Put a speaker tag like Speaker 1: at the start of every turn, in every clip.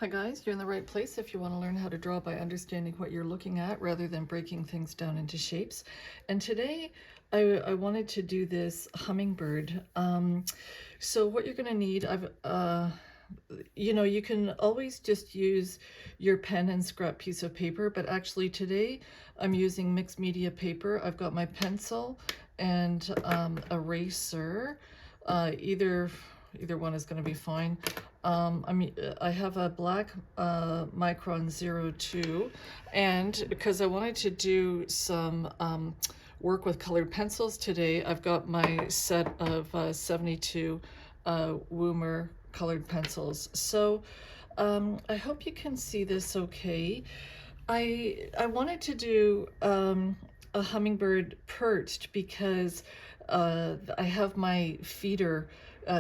Speaker 1: Hi guys, you're in the right place if you want to learn how to draw by understanding what you're looking at rather than breaking things down into shapes. And today I wanted to do this hummingbird. So what you're going to need, you can always just use your pen and scrap piece of paper, but actually today I'm using mixed media paper. I've got my pencil and eraser. Either one is going to be fine. I have a black Micron 02, and because I wanted to do some work with colored pencils today, I've got my set of 72 Woomer colored pencils. So I hope you can see this okay. I wanted to do a hummingbird perched because I have my feeder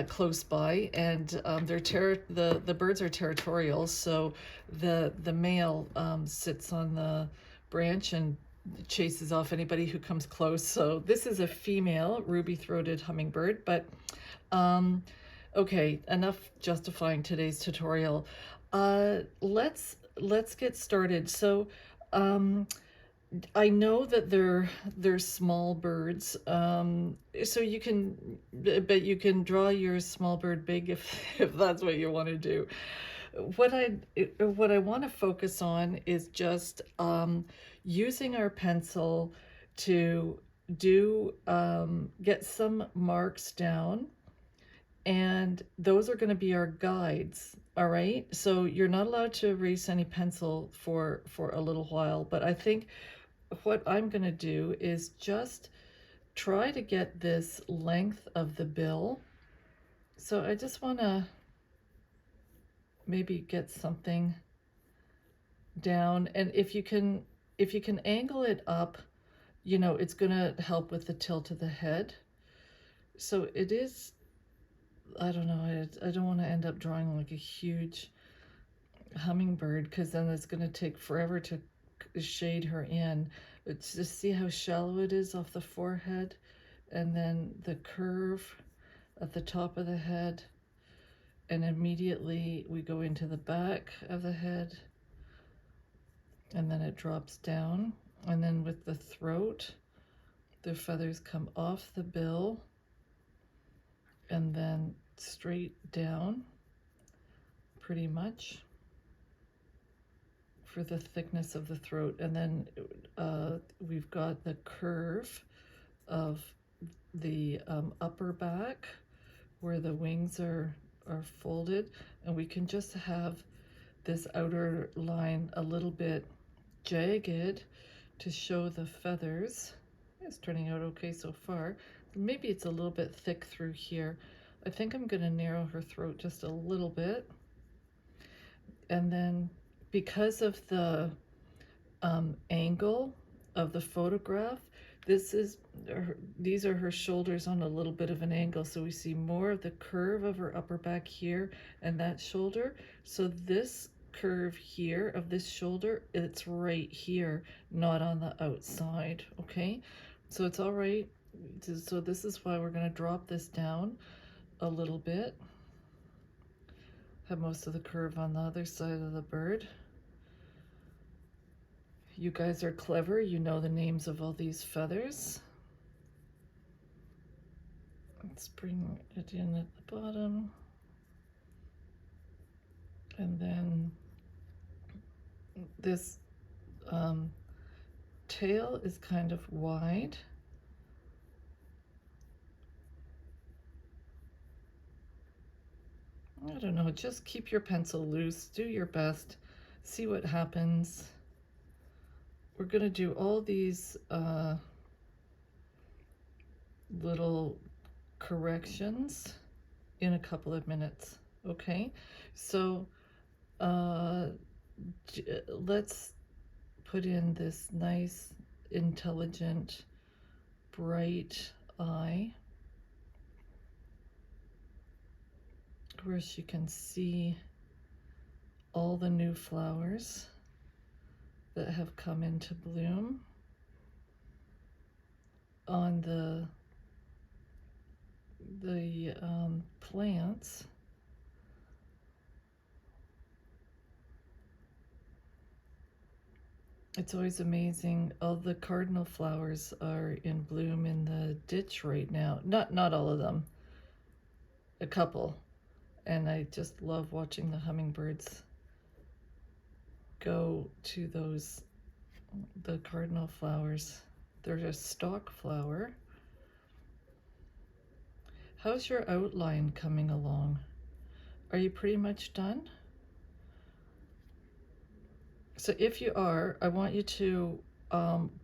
Speaker 1: close by, and the birds are territorial. So the male sits on the branch and chases off anybody who comes close. So this is a female ruby-throated hummingbird, but okay, enough justifying today's tutorial. Let's get started. So I know that they're small birds, so you can draw your small bird big if that's what you want to do. What I want to focus on is just using our pencil to do get some marks down, and those are going to be our guides. All right, so you're not allowed to erase any pencil for a little while, but I think what I'm going to do is just try to get this length of the bill. So I just want to maybe get something down, and if you can angle it up, it's going to help with the tilt of the head. So it is, I don't know, I don't want to end up drawing like a huge hummingbird, because then it's going to take forever to shade her in. But just see how shallow it is off the forehead, and then the curve at the top of the head, and immediately we go into the back of the head, and then it drops down, and then with the throat, the feathers come off the bill and then straight down pretty much for the thickness of the throat. And then we've got the curve of the upper back where the wings are folded, and we can just have this outer line a little bit jagged to show the feathers. It's turning out okay so far. Maybe it's a little bit thick through here. I think I'm going to narrow her throat just a little bit. And then because of the angle of the photograph, these are her shoulders on a little bit of an angle, so we see more of the curve of her upper back here and that shoulder. So this curve here of this shoulder, it's right here, not on the outside. Okay, so it's all right. So this is why we're going to drop this down a little bit, have most of the curve on the other side of the bird. You guys are clever, you know the names of all these feathers. Let's bring it in at the bottom. And then this tail is kind of wide. I don't know, just keep your pencil loose, do your best, see what happens. We're going to do all these little corrections in a couple of minutes. Okay, so let's put in this nice, intelligent, bright eye where she can see all the new flowers that have come into bloom on the plants. It's always amazing. All the cardinal flowers are in bloom in the ditch right now. Not all of them, a couple. And I just love watching the hummingbirds go to the cardinal flowers. They're a stalk flower. How's your outline coming along? Are you pretty much done? So if you are, I want you to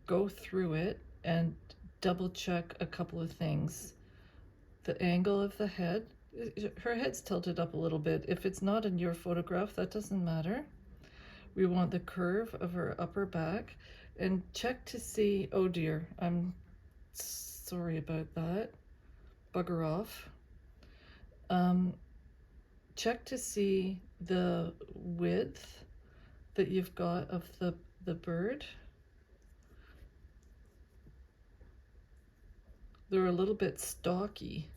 Speaker 1: go through it and double check a couple of things. The angle of the head, her head's tilted up a little bit. If it's not in your photograph, that doesn't matter. We want the curve of her upper back, and check to see, oh dear, I'm sorry about that. Bugger off. Check to see the width that you've got of the bird. They're a little bit stocky.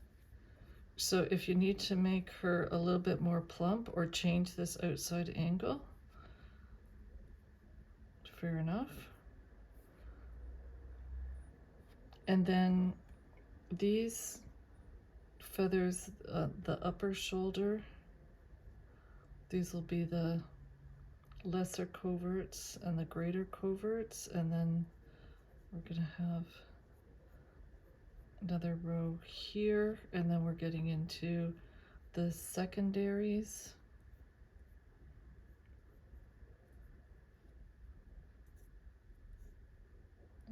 Speaker 1: So if you need to make her a little bit more plump or change this outside angle, fair enough. And then these feathers, the upper shoulder, these will be the lesser coverts and the greater coverts, and then we're going to have another row here, and then we're getting into the secondaries.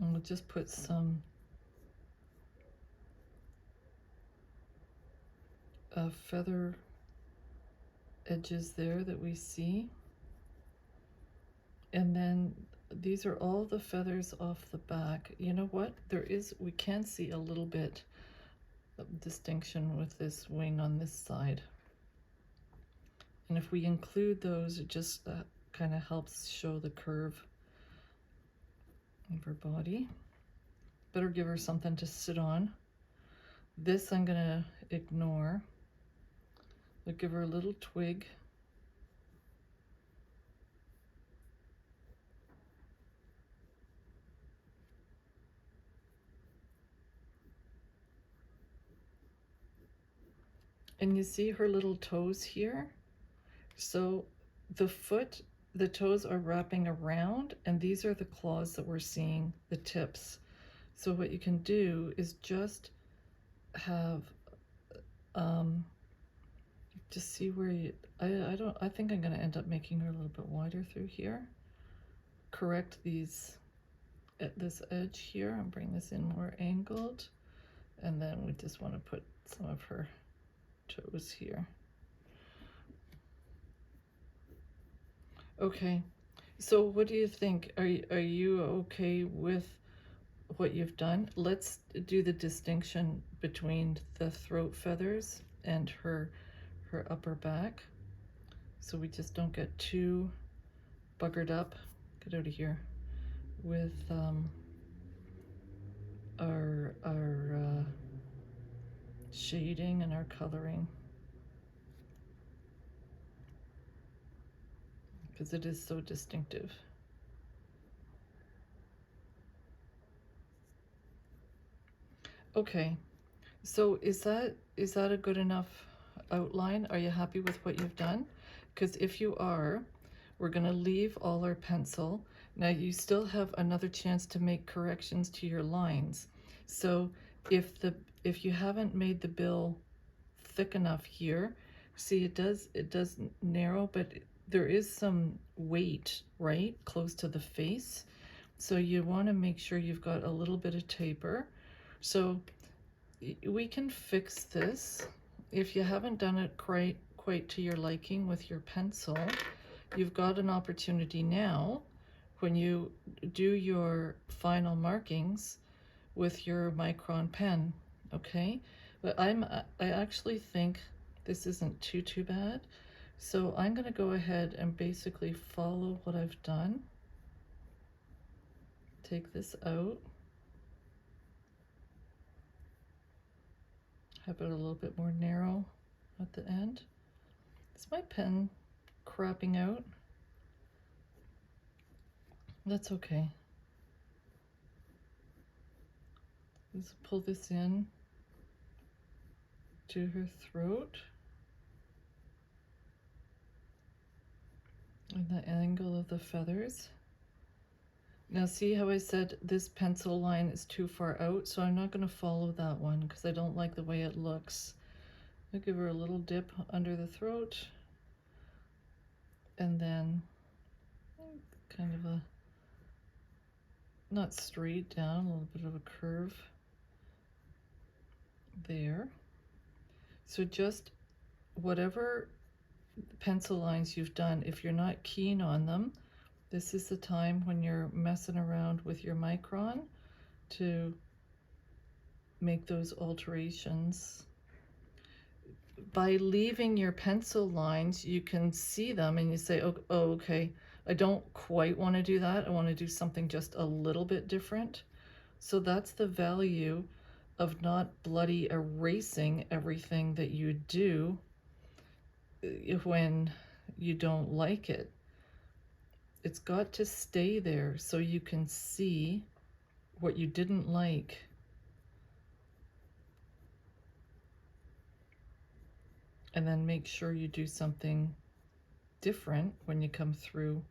Speaker 1: And we'll just put some feather edges there that we see. And then these are all the feathers off the back. You know what? We can see a little bit of distinction with this wing on this side. And if we include those, it just kind of helps show the curve of her body. Better give her something to sit on. This I'm going to ignore. I'll give her a little twig. And you see her little toes here? So the toes are wrapping around, and these are the claws that we're seeing, the tips. So what you can do is just have, just see where I think I'm gonna end up making her a little bit wider through here. Correct these at this edge here and bring this in more angled. And then we just want to put some of her toes here. Okay, so what do you think? Are you okay with what you've done? Let's do the distinction between the throat feathers and her upper back, so we just don't get too buggered up. Get out of here with our shading and our coloring, because it is so distinctive. Okay, so is that a good enough outline? Are you happy with what you've done? Because if you are, we're going to leave all our pencil. Now you still have another chance to make corrections to your lines. So if you haven't made the bill thick enough here, see it does narrow, but there is some weight right close to the face. So you want to make sure you've got a little bit of taper. So we can fix this. If you haven't done it quite to your liking with your pencil, you've got an opportunity now when you do your final markings with your micron pen, okay? But I actually think this isn't too bad. So I'm going to go ahead and basically follow what I've done. Take this out. Have it a little bit more narrow at the end. Is my pen crapping out? That's okay. Just pull this in to her throat and the angle of the feathers. Now see how I said this pencil line is too far out, so I'm not going to follow that one because I don't like the way it looks. I'll give her a little dip under the throat and then kind of a, not straight down, a little bit of a curve there. So just whatever pencil lines you've done, if you're not keen on them, this is the time when you're messing around with your micron to make those alterations. By leaving your pencil lines, you can see them and you say, oh, okay, I don't quite want to do that. I want to do something just a little bit different. So that's the value of not bloody erasing everything that you do when you don't like it. It's got to stay there so you can see what you didn't like. And then make sure you do something different when you come through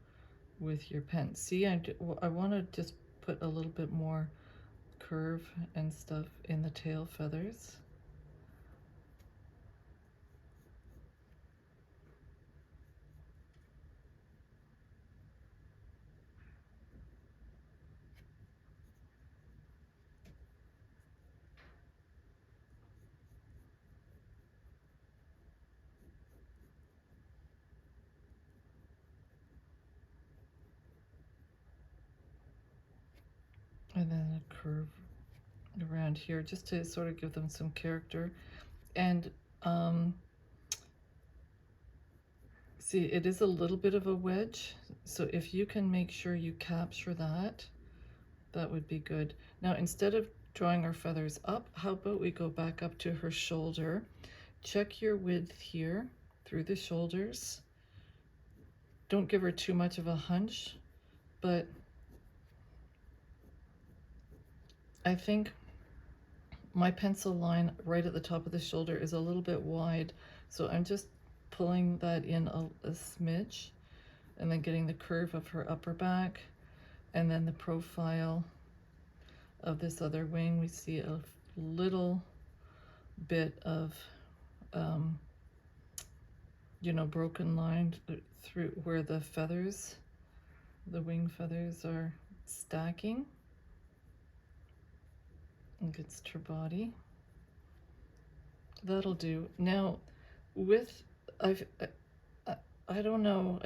Speaker 1: with your pen. See, I want to just put a little bit more curve and stuff in the tail feathers. And then a curve around here just to sort of give them some character. And see, it is a little bit of a wedge, so if you can make sure you capture that, that would be good. Now, instead of drawing our feathers up, how about we go back up to her shoulder? Check your width here through the shoulders. Don't give her too much of a hunch, but I think my pencil line right at the top of the shoulder is a little bit wide, so I'm just pulling that in a smidge and then getting the curve of her upper back and then the profile of this other wing. We see a little bit of you know, broken line through where the feathers, the wing feathers are stacking against her body. That'll do. Now with, I don't know,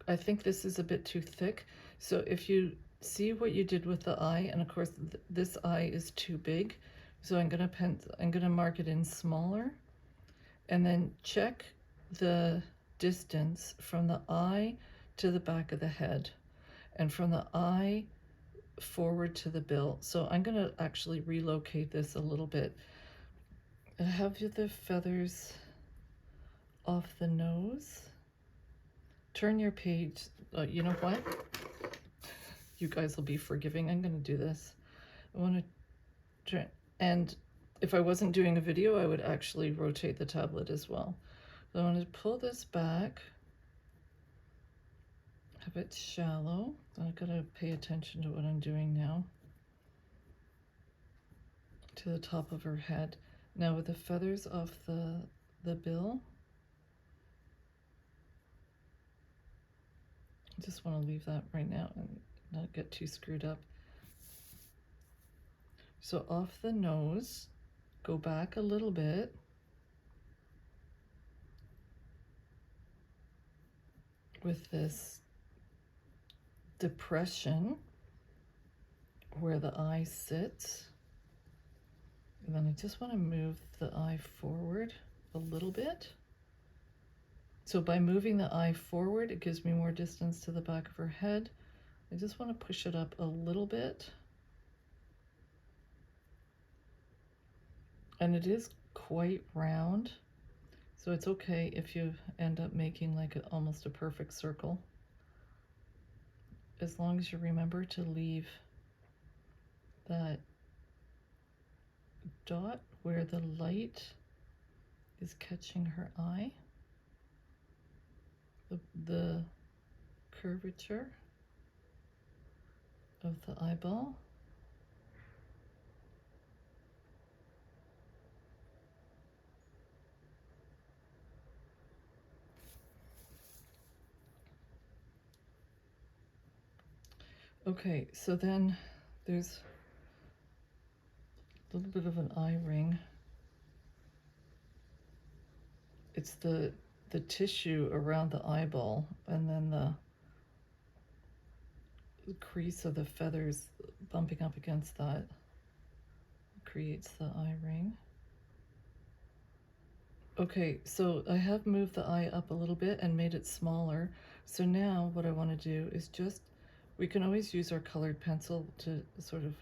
Speaker 1: I think this is a bit too thick. So if you see what you did with the eye, and of course this eye is too big, so I'm gonna mark it in smaller, and then check the distance from the eye to the back of the head, and from the eye forward to the bill. So I'm gonna actually relocate this a little bit. Have the feathers off the nose. Turn your page, you know what? You guys will be forgiving. I'm going to do this. I want to try, and if I wasn't doing a video, I would actually rotate the tablet as well. So I want to pull this back, have it shallow. I've got to pay attention to what I'm doing now. To the top of her head. Now with the feathers off the bill, I just want to leave that right now and not get too screwed up. So off the nose, go back a little bit. With this depression where the eye sits. And then I just want to move the eye forward a little bit. So by moving the eye forward, it gives me more distance to the back of her head. I just want to push it up a little bit. And it is quite round, so it's okay if you end up making like almost a perfect circle. as long as you remember to leave that dot where the light is catching her eye, the curvature of the eyeball. Okay, so then there's a little bit of an eye ring. It's the tissue around the eyeball, and then the crease of the feathers bumping up against that creates the eye ring. Okay, so I have moved the eye up a little bit and made it smaller. So now what I want to do is just, we can always use our colored pencil to sort of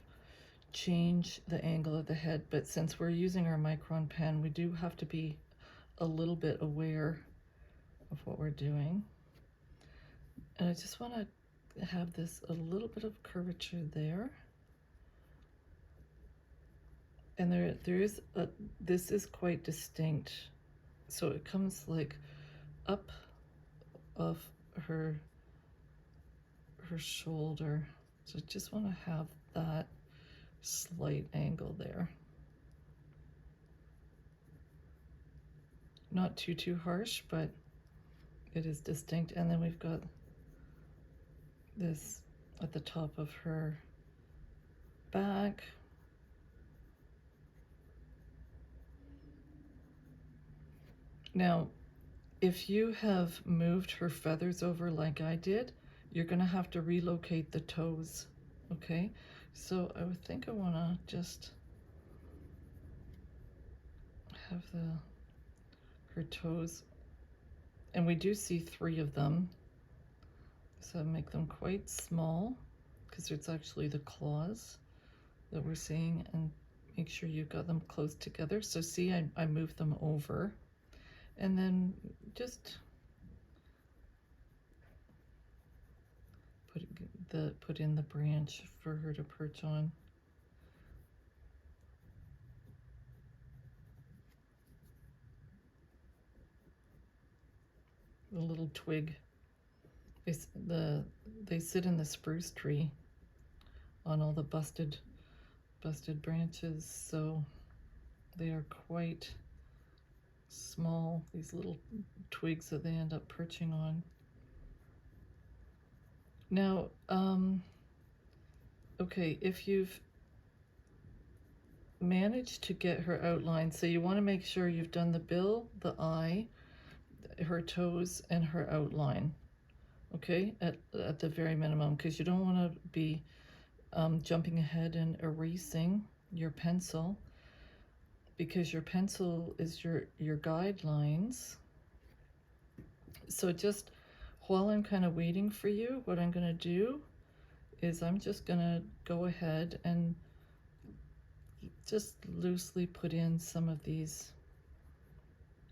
Speaker 1: change the angle of the head, but since we're using our micron pen, we do have to be a little bit aware of what we're doing. And I just want to have this a little bit of curvature there. And there is a, this is quite distinct. So it comes like up of her shoulder. So I just want to have that slight angle there. Not too harsh, but it is distinct. And then we've got this at the top of her back. Now, if you have moved her feathers over like I did, you're going to have to relocate the toes, okay? So I would think I want to just have her toes, and we do see 3 of them, so make them quite small because it's actually the claws that we're seeing, and make sure you've got them close together. So see, I moved them over, and then just put in the branch for her to perch on. The little twig. They sit in the spruce tree on all the busted branches, so they are quite small, these little twigs that they end up perching on. Now, okay, if you've managed to get her outline, so you want to make sure you've done the bill, the eye, her toes, and her outline, okay, at the very minimum, because you don't want to be jumping ahead and erasing your pencil, because your pencil is your guidelines. So just while I'm kind of waiting for you, what I'm going to do is I'm just going to go ahead and just loosely put in some of these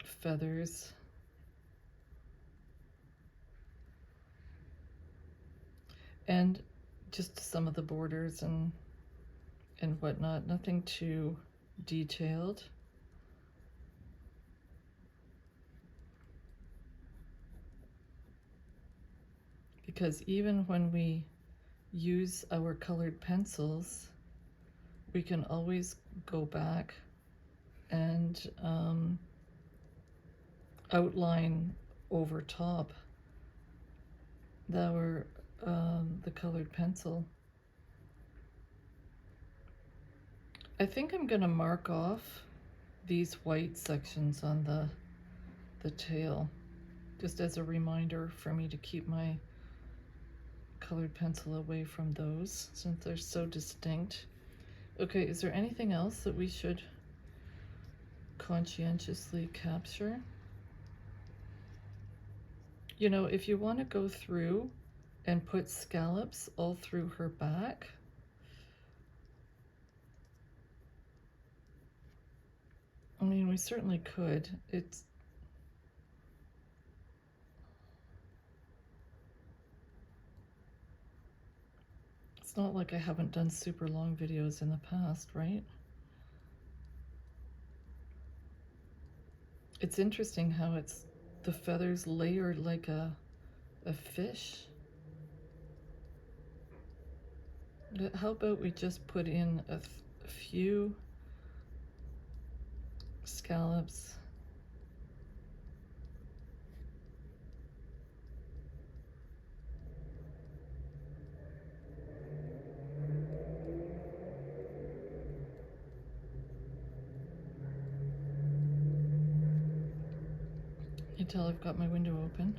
Speaker 1: feathers. And just some of the borders and whatnot, nothing too detailed. Because even when we use our colored pencils, we can always go back and outline over top the colored pencil. I think I'm going to mark off these white sections on the tail, just as a reminder for me to keep my colored pencil away from those, since they're so distinct. Okay, is there anything else that we should conscientiously capture? You know, if you want to go through and put scallops all through her back, I mean, we certainly could. It's It's not like I haven't done super long videos in the past, right? It's interesting how it's the feathers layered like a fish. How about we just put in a few scallops. You tell I've got my window open.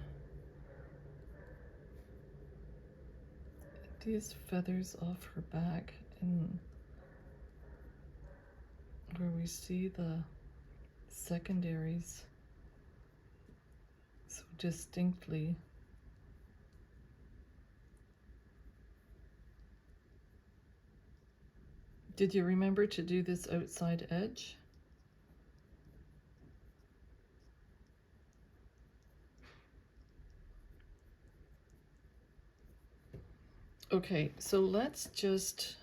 Speaker 1: These feathers off her back, and where we see the secondaries so distinctly. Did you remember to do this outside edge? Okay, so let's just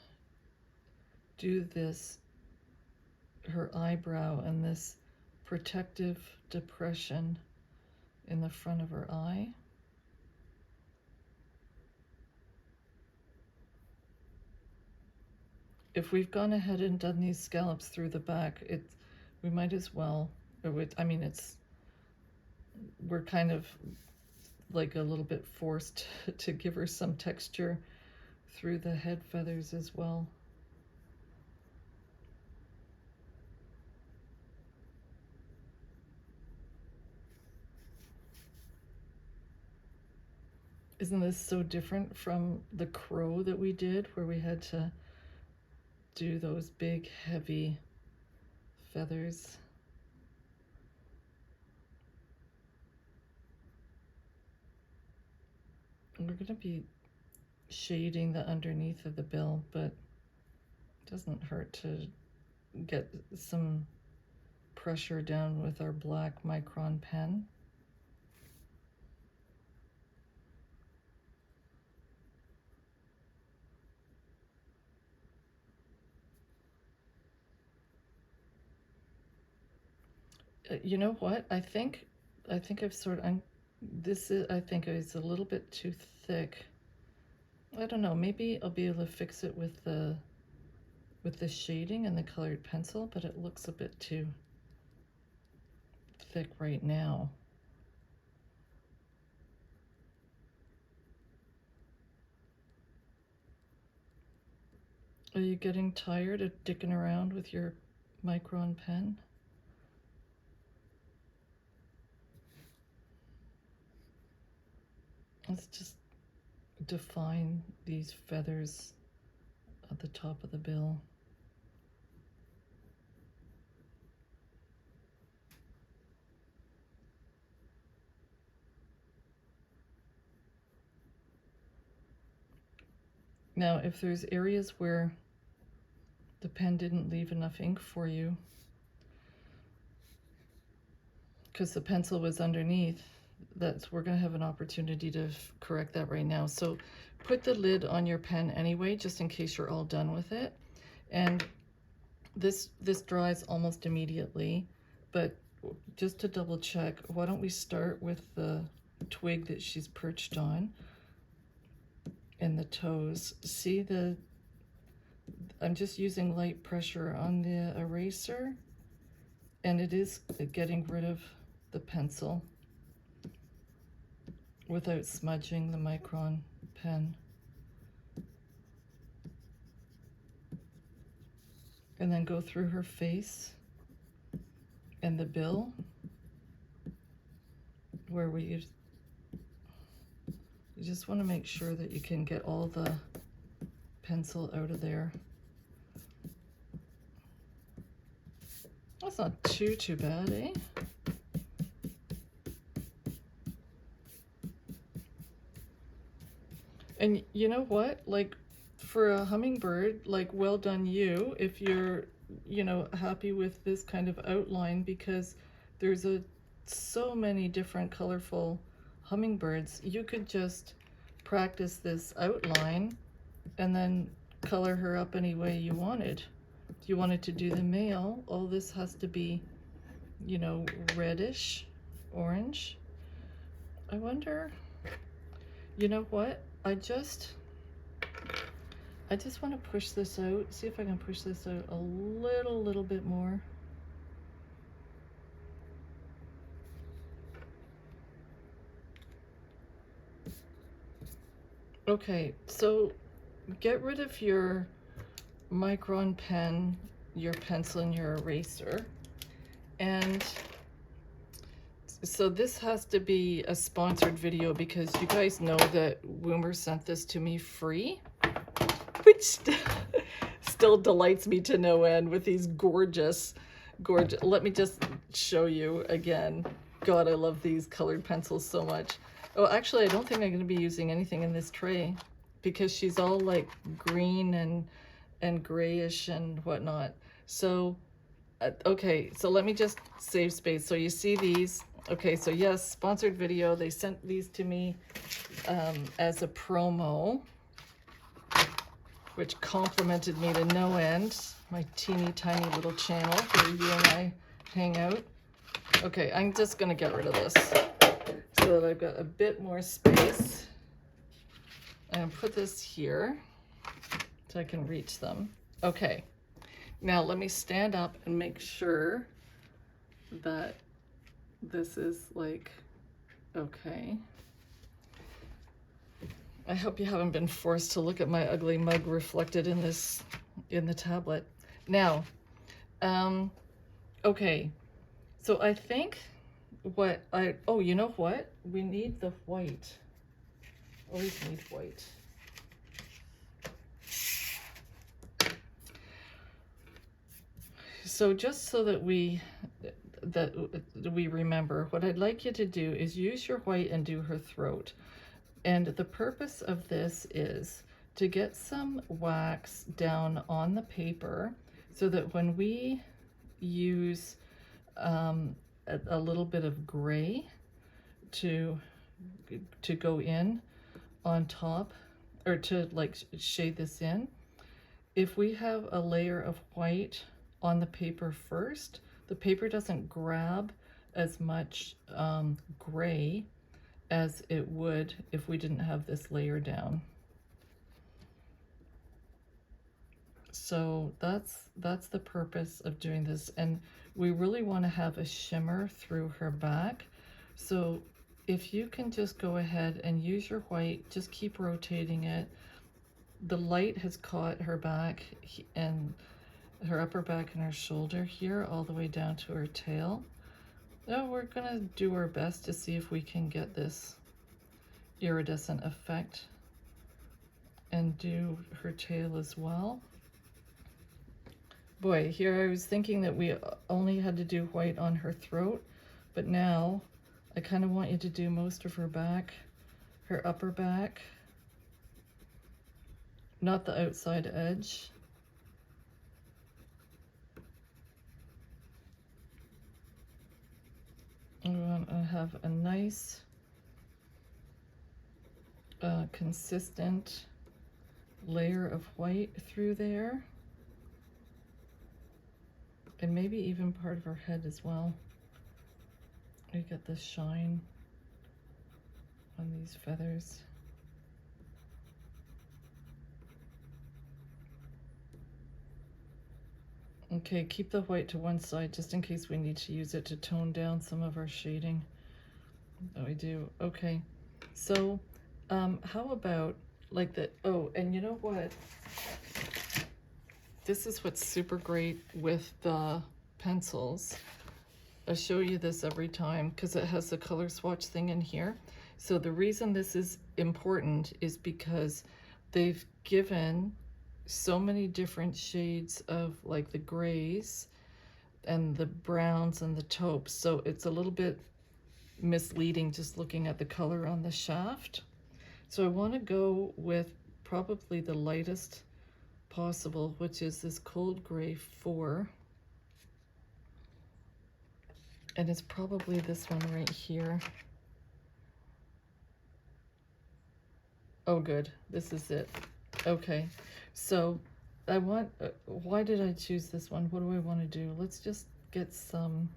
Speaker 1: do this, her eyebrow, and this protective depression in the front of her eye. If we've gone ahead and done these scallops through the back, we might as well, I mean, we're kind of like a little bit forced to give her some texture through the head feathers as well. Isn't this so different from the crow that we did, where we had to do those big, heavy feathers? We're going to be shading the underneath of the bill, but it doesn't hurt to get some pressure down with our black micron pen. You know what? I think I've sort of, I think it's a little bit too thick. I don't know, maybe I'll be able to fix it with the shading and the colored pencil, but it looks a bit too thick right now. Are you getting tired of dicking around with your micron pen? Let's just define these feathers at the top of the bill. Now, if there's areas where the pen didn't leave enough ink for you, because the pencil was underneath, we're going to have an opportunity to correct that right now. So put the lid on your pen anyway, just in case you're all done with it. And this dries almost immediately, but just to double check, why don't we start with the twig that she's perched on and the toes. See I'm just using light pressure on the eraser, and it is getting rid of the pencil without smudging the micron pen. And then go through her face and the bill, where you just want to make sure that you can get all the pencil out of there. That's not too bad, eh? And you know what? Like, for a hummingbird, like, well done you if you're, happy with this kind of outline, because there's so many different colorful hummingbirds. You could just practice this outline and then color her up any way you wanted. If you wanted to do the male, all this has to be, you know, reddish, orange. I wonder, you know what? I just want to push this out, see if I can push this out a little bit more. Okay, so get rid of your Micron pen, your pencil, and your eraser. And so this has to be a sponsored video because you guys know that Woomer sent this to me free, which still delights me to no end with these gorgeous, let me just show you again. God, I love these colored pencils so much. Oh, actually, I don't think I'm going to be using anything in this tray because she's all like green and grayish and whatnot. So, okay, so let me just save space. So you see these. Okay, so yes, sponsored video. They sent these to me as a promo, which complimented me to no end. My teeny tiny little channel where you and I hang out. Okay, I'm just gonna get rid of this so that I've got a bit more space. And put this here so I can reach them. Okay, now let me stand up and make sure that this is like, okay. I hope you haven't been forced to look at my ugly mug reflected in the tablet. Now, okay, so I think oh, you know what? We need the white. Always need white. So just so that we remember, what I'd like you to do is use your white and do her throat. And the purpose of this is to get some wax down on the paper so that when we use a little bit of gray to go in on top, or to like shade this in, if we have a layer of white on the paper first, the paper doesn't grab as much gray as it would if we didn't have this layer down. So that's the purpose of doing this, and we really want to have a shimmer through her back. So if you can just go ahead and use your white, just keep rotating it. The light has caught her back and her upper back and her shoulder here all the way down to her tail. Now we're gonna do our best to see if we can get this iridescent effect and do her tail as well. Boy, here I was thinking that we only had to do white on her throat, but now I kind of want you to do most of her back, her upper back, not the outside edge. We want to have a nice, consistent layer of white through there. And maybe even part of her head as well. We get the shine on these feathers. Okay, keep the white to one side just in case we need to use it to tone down some of our shading that we do. Okay, so how about like that? Oh, and you know what? This is what's super great with the pencils. I show you this every time because it has the color swatch thing in here. So the reason this is important is because they've given so many different shades of like the grays and the browns and the taupes. So it's a little bit misleading just looking at the color on the shaft. So I want to go with probably the lightest possible, which is this cold gray 4, and it's probably this one right here. Oh good, this is it. Okay, so I want, why did I choose this one? What do I want to do? Let's just get some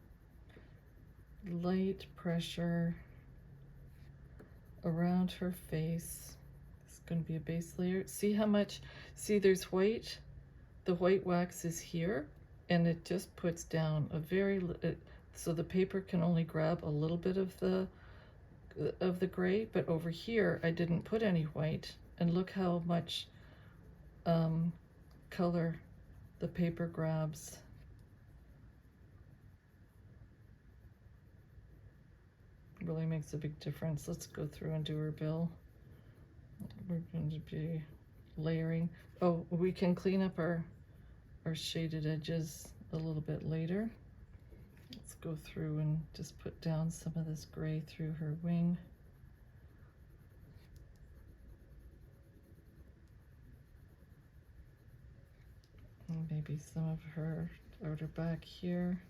Speaker 1: light pressure around her face. It's going to be a base layer. See how much, see there's white, the white wax is here, and it just puts down a very, so the paper can only grab a little bit of the gray, but over here I didn't put any white, and look how much color the paper grabs. Really makes a big difference. Let's go through and do her bill. We're going to be layering. Oh, we can clean up our shaded edges a little bit later. Let's go through and just put down some of this gray through her wing. And maybe some of her outer back here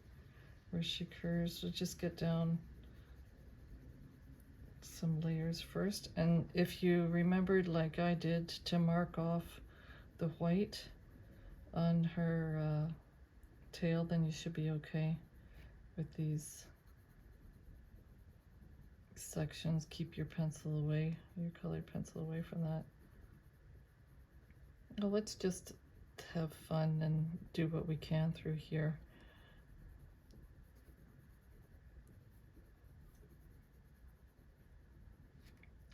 Speaker 1: where she curves. We'll just get down some layers first. And if you remembered, like I did, to mark off the white on her tail, then you should be okay with these sections. Keep your pencil away, your colored pencil away from that. Well, let's just have fun and do what we can through here.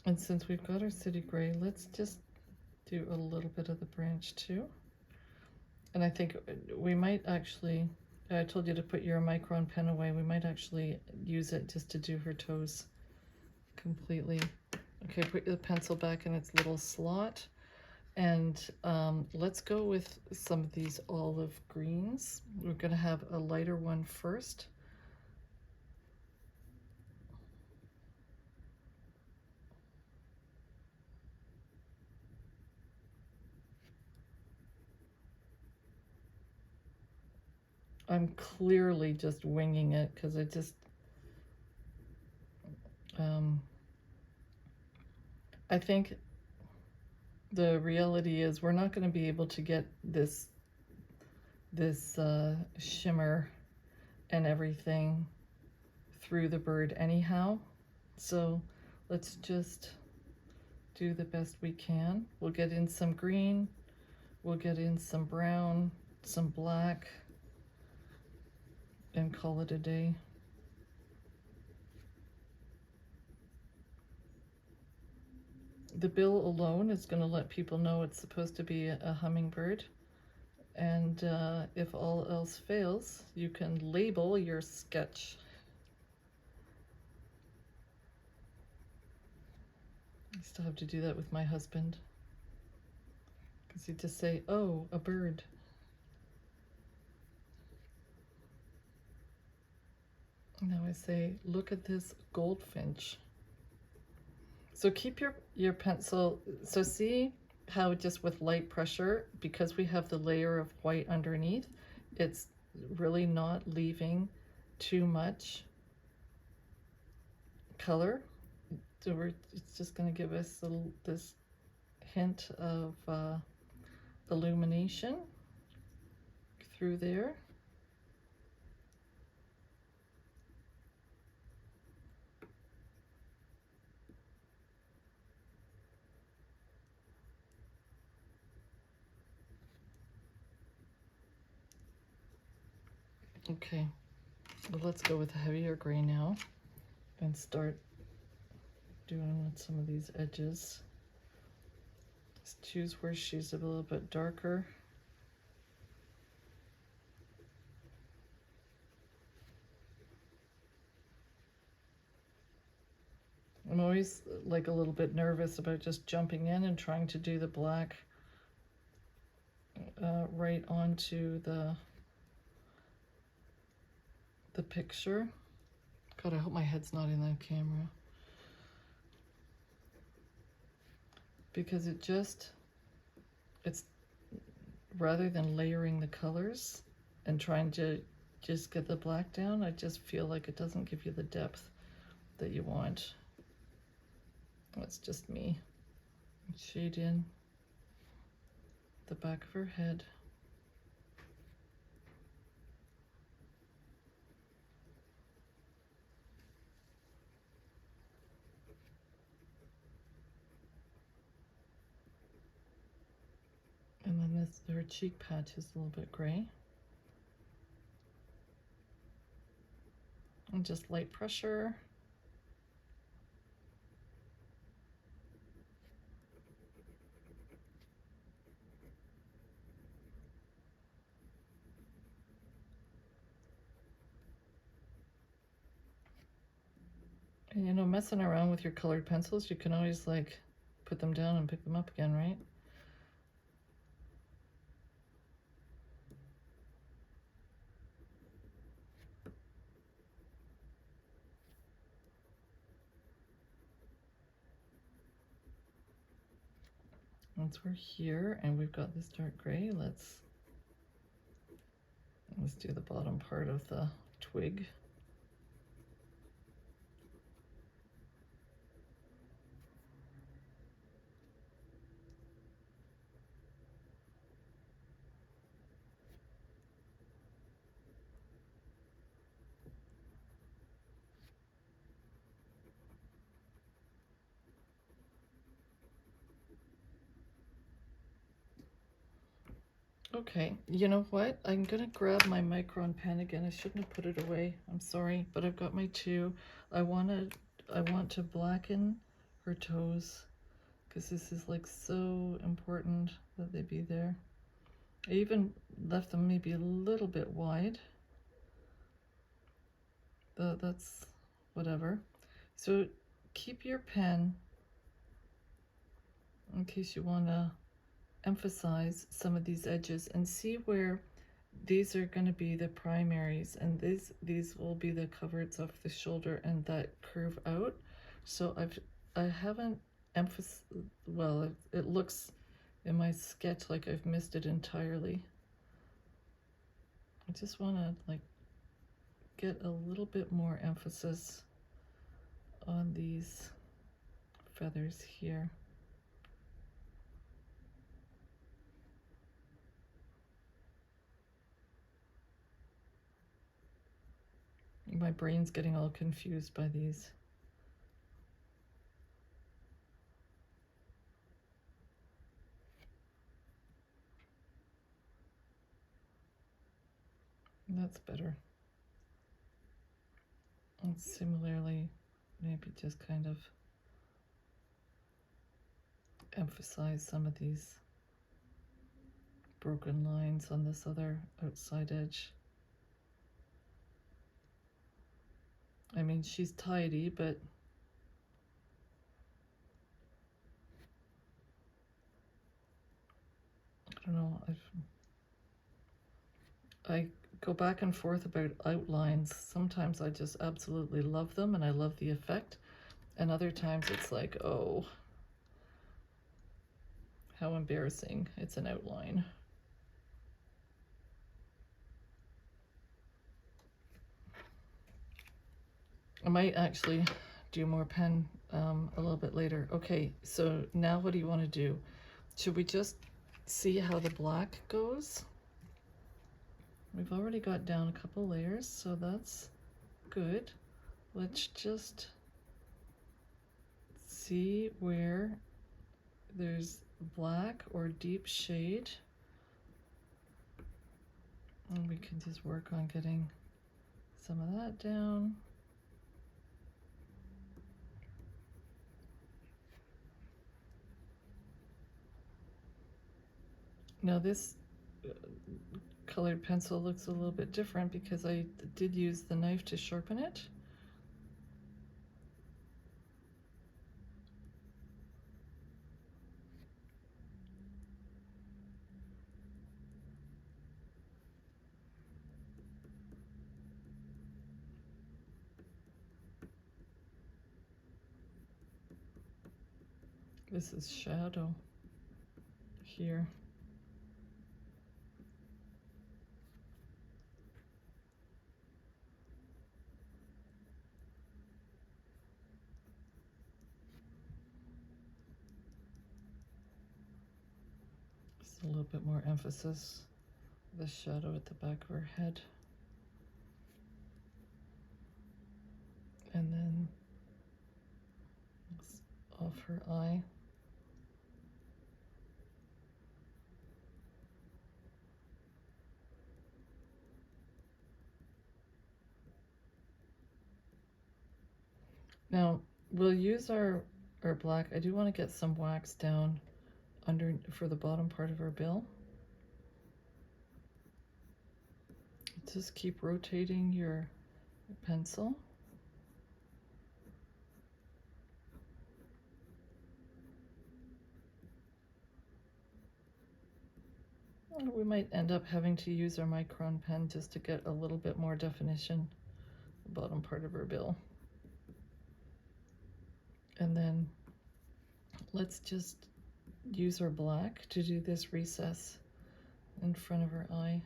Speaker 1: And since we've got our city gray, let's just do a little bit of the branch too. And I think we might actually, I told you to put your micron pen away, we might actually use it just to do her toes completely. Okay, put the pencil back in its little slot. And let's go with some of these olive greens. We're going to have a lighter one first. I'm clearly just winging it because I just, I think the reality is we're not going to be able to get this shimmer and everything through the bird anyhow. So let's just do the best we can. We'll get in some green, we'll get in some brown, some black, and call it a day. The bill alone is going to let people know it's supposed to be a hummingbird. And if all else fails, you can label your sketch. I still have to do that with my husband, because he'd just say, oh, a bird. Now I say, look at this goldfinch. So keep your pencil, so see how just with light pressure, because we have the layer of white underneath, it's really not leaving too much color. So it's just going to give us this hint of illumination through there. Okay, well, let's go with a heavier gray now and start doing some of these edges. Just choose where she's a little bit darker. I'm always like a little bit nervous about just jumping in and trying to do the black right onto the picture. God, I hope my head's not in that camera. Because it's rather than layering the colors and trying to just get the black down, I just feel like it doesn't give you the depth that you want. That's just me. Shade in. the back of her head. And then her cheek patch is a little bit gray. And just light pressure. And you know, messing around with your colored pencils, you can always like put them down and pick them up again, right? Once we're here and we've got this dark gray, let's do the bottom part of the twig. Okay, you know what? I'm gonna grab my Micron pen again. I shouldn't have put it away. I'm sorry, but I've got my two. I want to blacken her toes because this is like so important that they be there. I even left them maybe a little bit wide. That's whatever. So keep your pen in case you want to emphasize some of these edges and see where these are going to be the primaries and these will be the coverts of the shoulder and that curve out. So I haven't emphasized, well, it looks in my sketch like I've missed it entirely. I just want to like get a little bit more emphasis on these feathers here. My brain's getting all confused by these. That's better. And similarly, maybe just kind of emphasize some of these broken lines on this other outside edge. I mean, she's tidy, but I don't know. I go back and forth about outlines. Sometimes I just absolutely love them and I love the effect. And other times it's like, oh, how embarrassing. It's an outline. I might actually do more pen a little bit later. Okay, so now what do you want to do? Should we just see how the black goes? We've already got down a couple layers, so that's good. Let's just see where there's black or deep shade. And we can just work on getting some of that down. Now this colored pencil looks a little bit different because I did use the knife to sharpen it. This is shadow here. A little bit more emphasis, the shadow at the back of her head. And then off her eye. Now we'll use our black. I do want to get some wax down under for the bottom part of her bill. Just keep rotating your pencil. We might end up having to use our micron pen just to get a little bit more definition, the bottom part of her bill. And then let's just use our black to do this recess in front of her eye.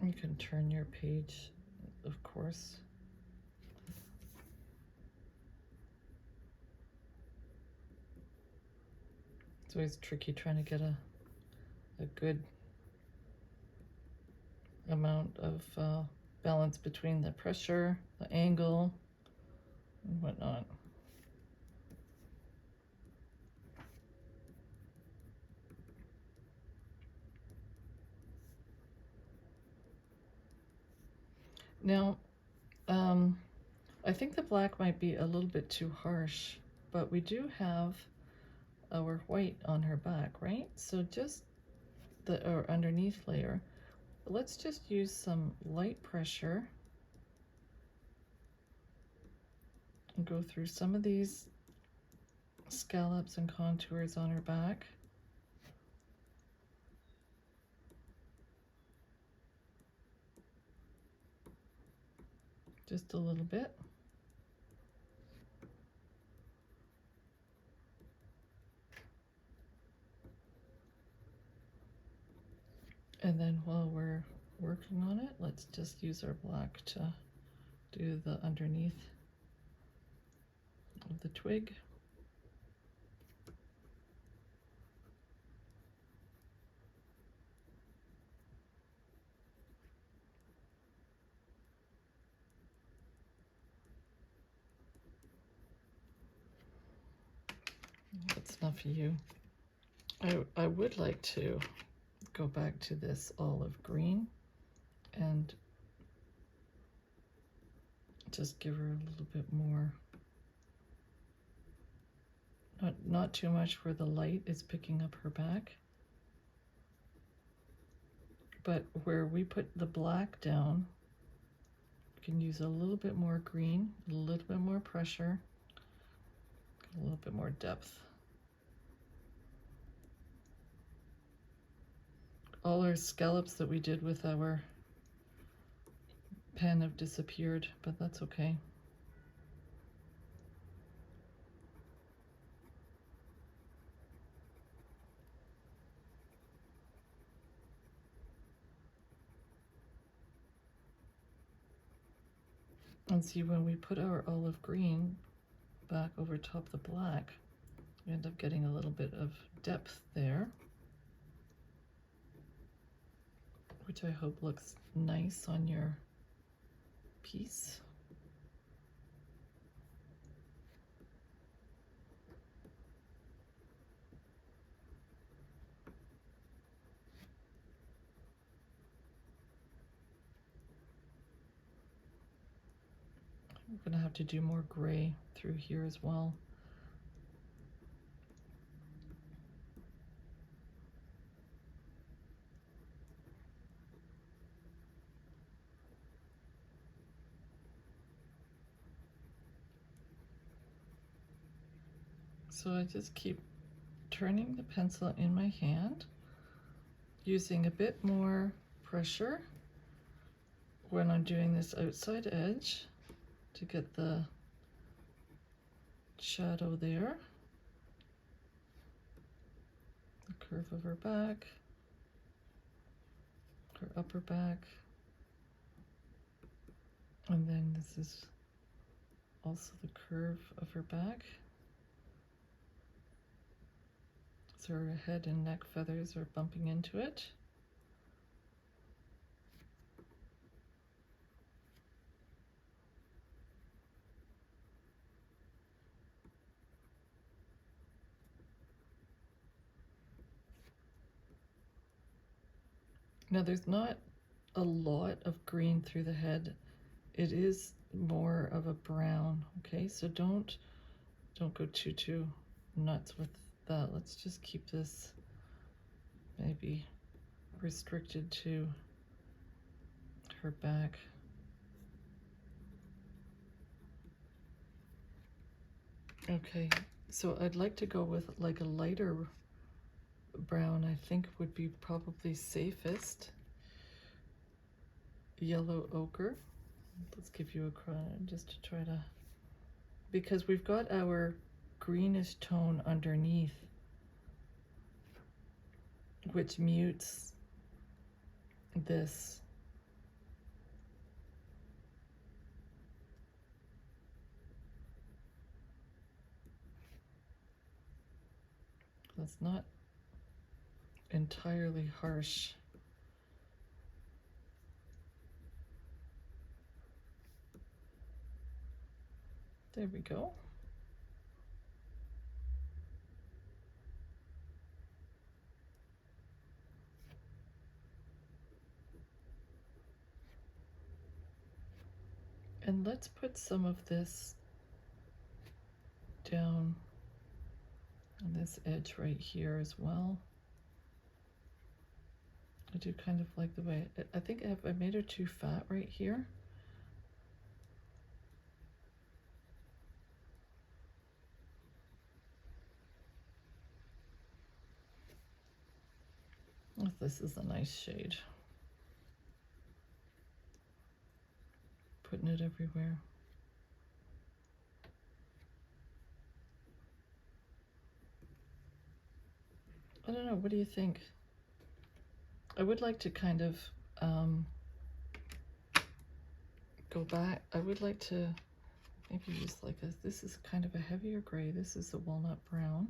Speaker 1: You can turn your page, of course. It's always tricky trying to get a good amount of balance between the pressure, the angle, and whatnot. Now, I think the black might be a little bit too harsh, but we do have our white on her back, right? So just the underneath layer, let's just use some light pressure and go through some of these scallops and contours on her back. Just a little bit. And then while we're working on it, let's just use our black to do the underneath of the twig. That's enough of you. I would like to go back to this olive green and just give her a little bit more, not too much where the light is picking up her back, but where we put the black down, we can use a little bit more green, a little bit more pressure, a little bit more depth. All our scallops that we did with our pen have disappeared, but that's okay. And see, when we put our olive green back over top the black, we end up getting a little bit of depth there, which I hope looks nice on your piece. We're gonna have to do more gray through here as well. So I just keep turning the pencil in my hand, using a bit more pressure when I'm doing this outside edge to get the shadow there, the curve of her back, her upper back, and then this is also the curve of her back. So her head and neck feathers are bumping into it. Now there's not a lot of green through the head. It is more of a brown, okay? So don't go too nuts with that. Let's just keep this maybe restricted to her back. Okay, so I'd like to go with like a lighter brown, I think would be probably safest. Yellow ochre. Let's give you a cry just to try to, because we've got our greenish tone underneath, which mutes this. That's not entirely harsh. There we go. And let's put some of this down on this edge right here as well. I do kind of like the way, I think I made her too fat right here. Oh, this is a nice shade. Putting it everywhere. I don't know, what do you think? I would like to kind of go back. I would like to maybe use like a, this is kind of a heavier gray. This is a walnut brown.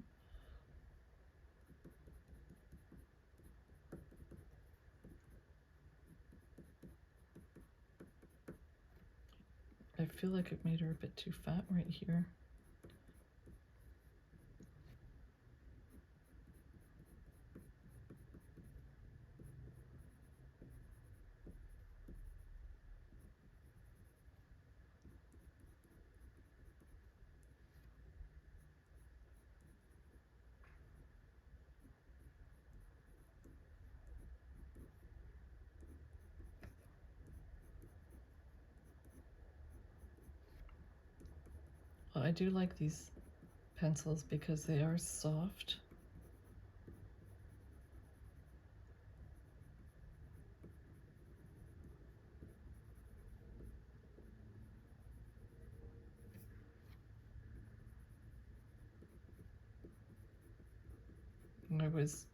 Speaker 1: I feel like it made her a bit too fat right here. I do like these pencils because they are soft. I was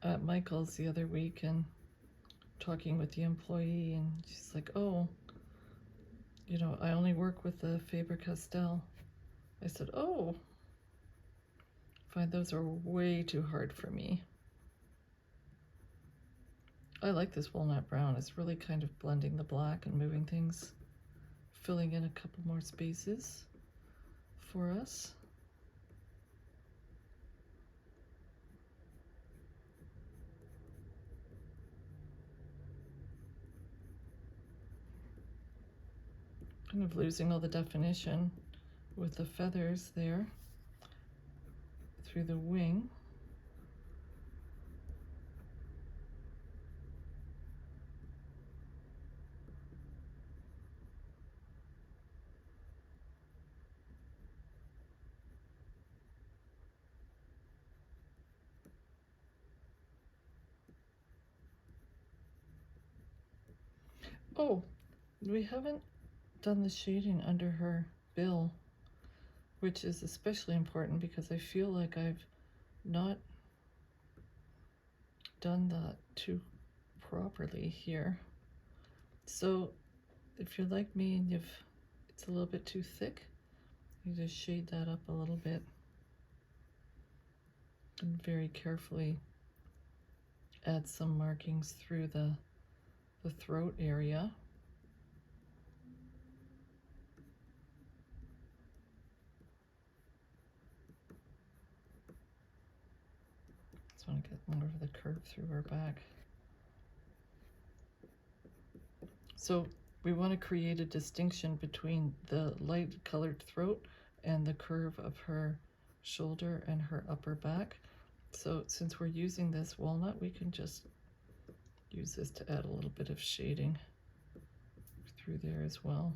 Speaker 1: at Michael's the other week and talking with the employee, and she's like, oh, you know, I only work with the Faber-Castell. I said, oh, I find those are way too hard for me. I like this walnut brown. It's really kind of blending the black and moving things, filling in a couple more spaces for us. Kind of losing all the definition with the feathers there through the wing. Oh, we haven't done the shading under her bill. which is especially important because I feel like I've not done that too properly here. So if you're like me and it's a little bit too thick, you just shade that up a little bit and very carefully add some markings through the throat area. Just want to get more of the curve through her back. So we want to create a distinction between the light colored throat and the curve of her shoulder and her upper back. So since we're using this walnut, we can just use this to add a little bit of shading through there as well.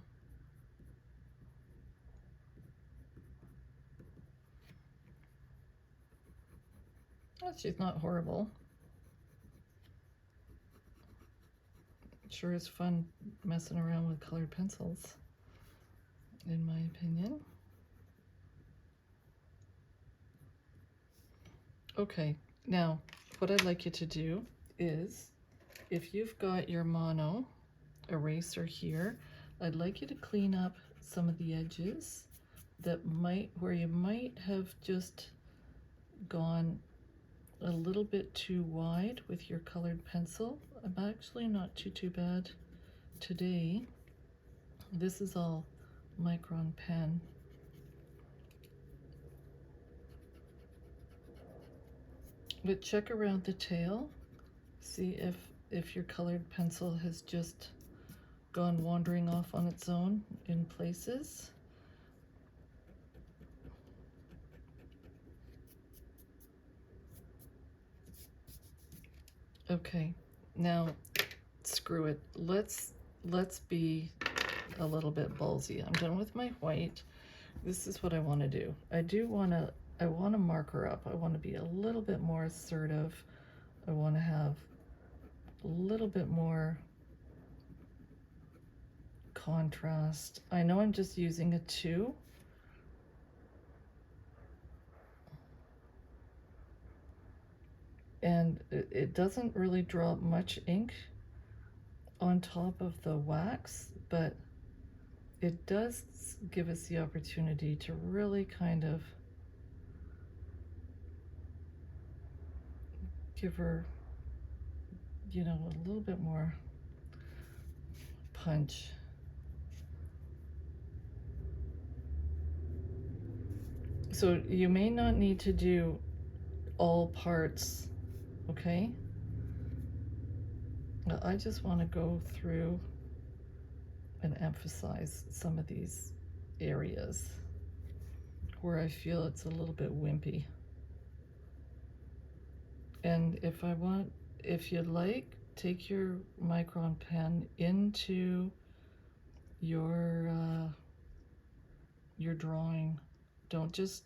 Speaker 1: Well, she's not horrible. It sure is fun messing around with colored pencils, in my opinion. Okay, now what I'd like you to do is, if you've got your mono eraser here, I'd like you to clean up some of the edges where you might have just gone a little bit too wide with your colored pencil. I'm actually not too bad today. This is all micron pen. But check around the tail, see if your colored pencil has just gone wandering off on its own in places. Okay, now screw it. Let's be a little bit ballsy. I'm done with my white. This is what I want to do. I want to mark her up. I want to be a little bit more assertive. I want to have a little bit more contrast. I know I'm just using a 2. And it doesn't really draw much ink on top of the wax, but it does give us the opportunity to really kind of give her, you know, a little bit more punch. So you may not need to do all parts, okay? I just want to go through and emphasize some of these areas where I feel it's a little bit wimpy. And if you'd like, take your micron pen into your drawing. Don't just,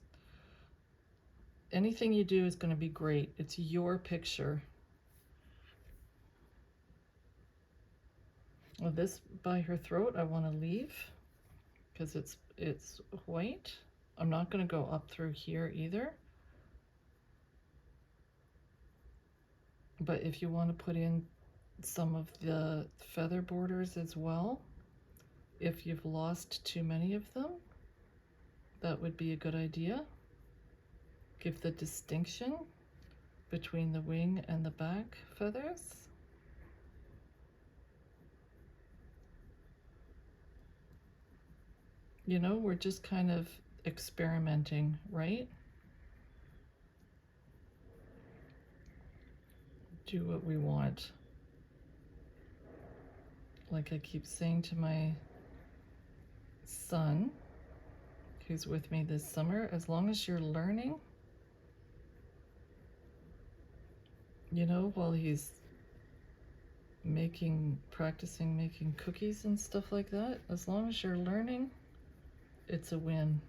Speaker 1: anything you do is going to be great. It's your picture. Well, this by her throat I want to leave because it's white. I'm not going to go up through here either. But if you want to put in some of the feather borders as well, if you've lost too many of them, that would be a good idea. Give the distinction between the wing and the back feathers. You know, we're just kind of experimenting, right? Do what we want. Like I keep saying to my son, who's with me this summer, as long as you're learning, you know, while he's practicing making cookies and stuff like that, as long as you're learning, it's a win.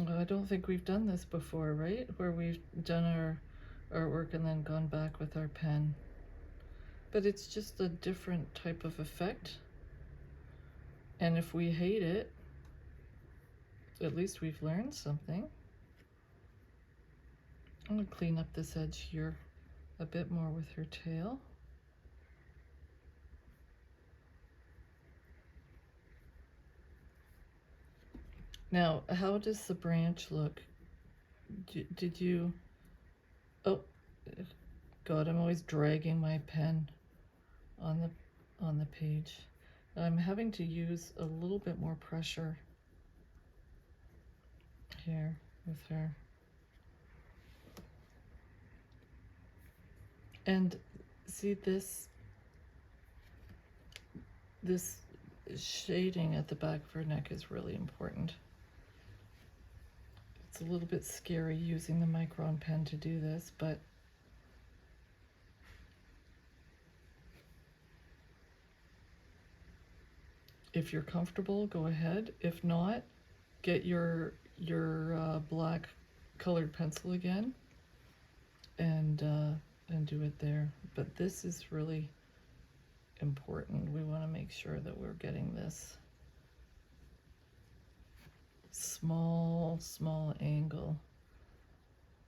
Speaker 1: Well, I don't think we've done this before, right? Where we've done our artwork and then gone back with our pen. but it's just a different type of effect. And if we hate it, at least we've learned something. I'm going to clean up this edge here a bit more with her tail. Now, how does the branch look? Did you... Oh, God, I'm always dragging my pen on the page. I'm having to use a little bit more pressure here with her. And see this shading at the back of her neck is really important. It's a little bit scary using the Micron pen to do this, but if you're comfortable, go ahead. If not, get your black colored pencil again and do it there. But this is really important. We want to make sure that we're getting this small angle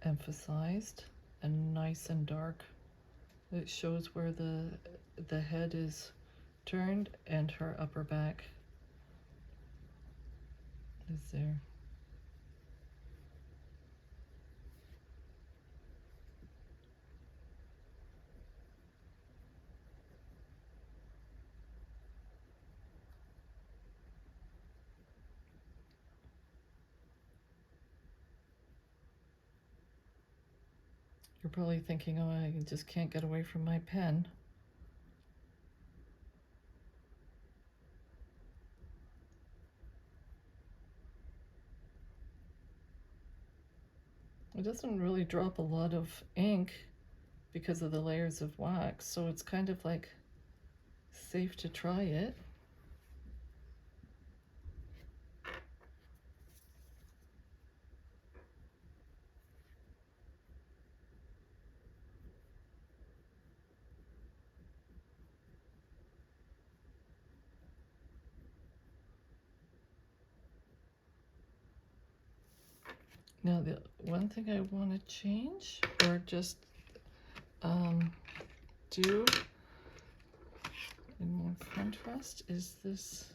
Speaker 1: emphasized and nice and dark. It shows where the head is turned and her upper back is there. You're probably thinking, oh, I just can't get away from my pen. It doesn't really drop a lot of ink because of the layers of wax, so it's kind of like safe to try it. Now the one thing I want to change or just do in more contrast is this,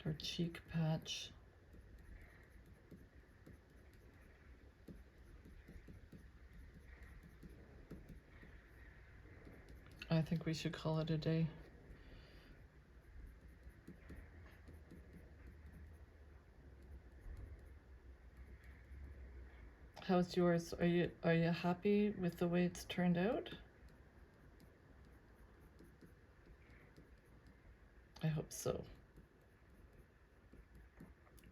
Speaker 1: her cheek patch. I think we should call it a day. How's yours? Are you happy with the way it's turned out? I hope so.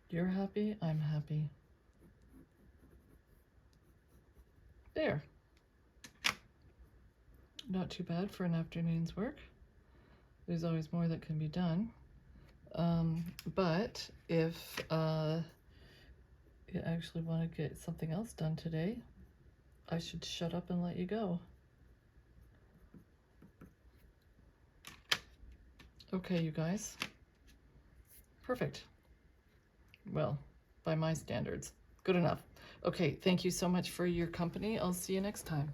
Speaker 1: You're happy, I'm happy. There. Not too bad for an afternoon's work. There's always more that can be done. But if you actually want to get something else done today, I should shut up and let you go. Okay, you guys. Perfect. Well, by my standards, good enough. Okay, thank you so much for your company. I'll see you next time.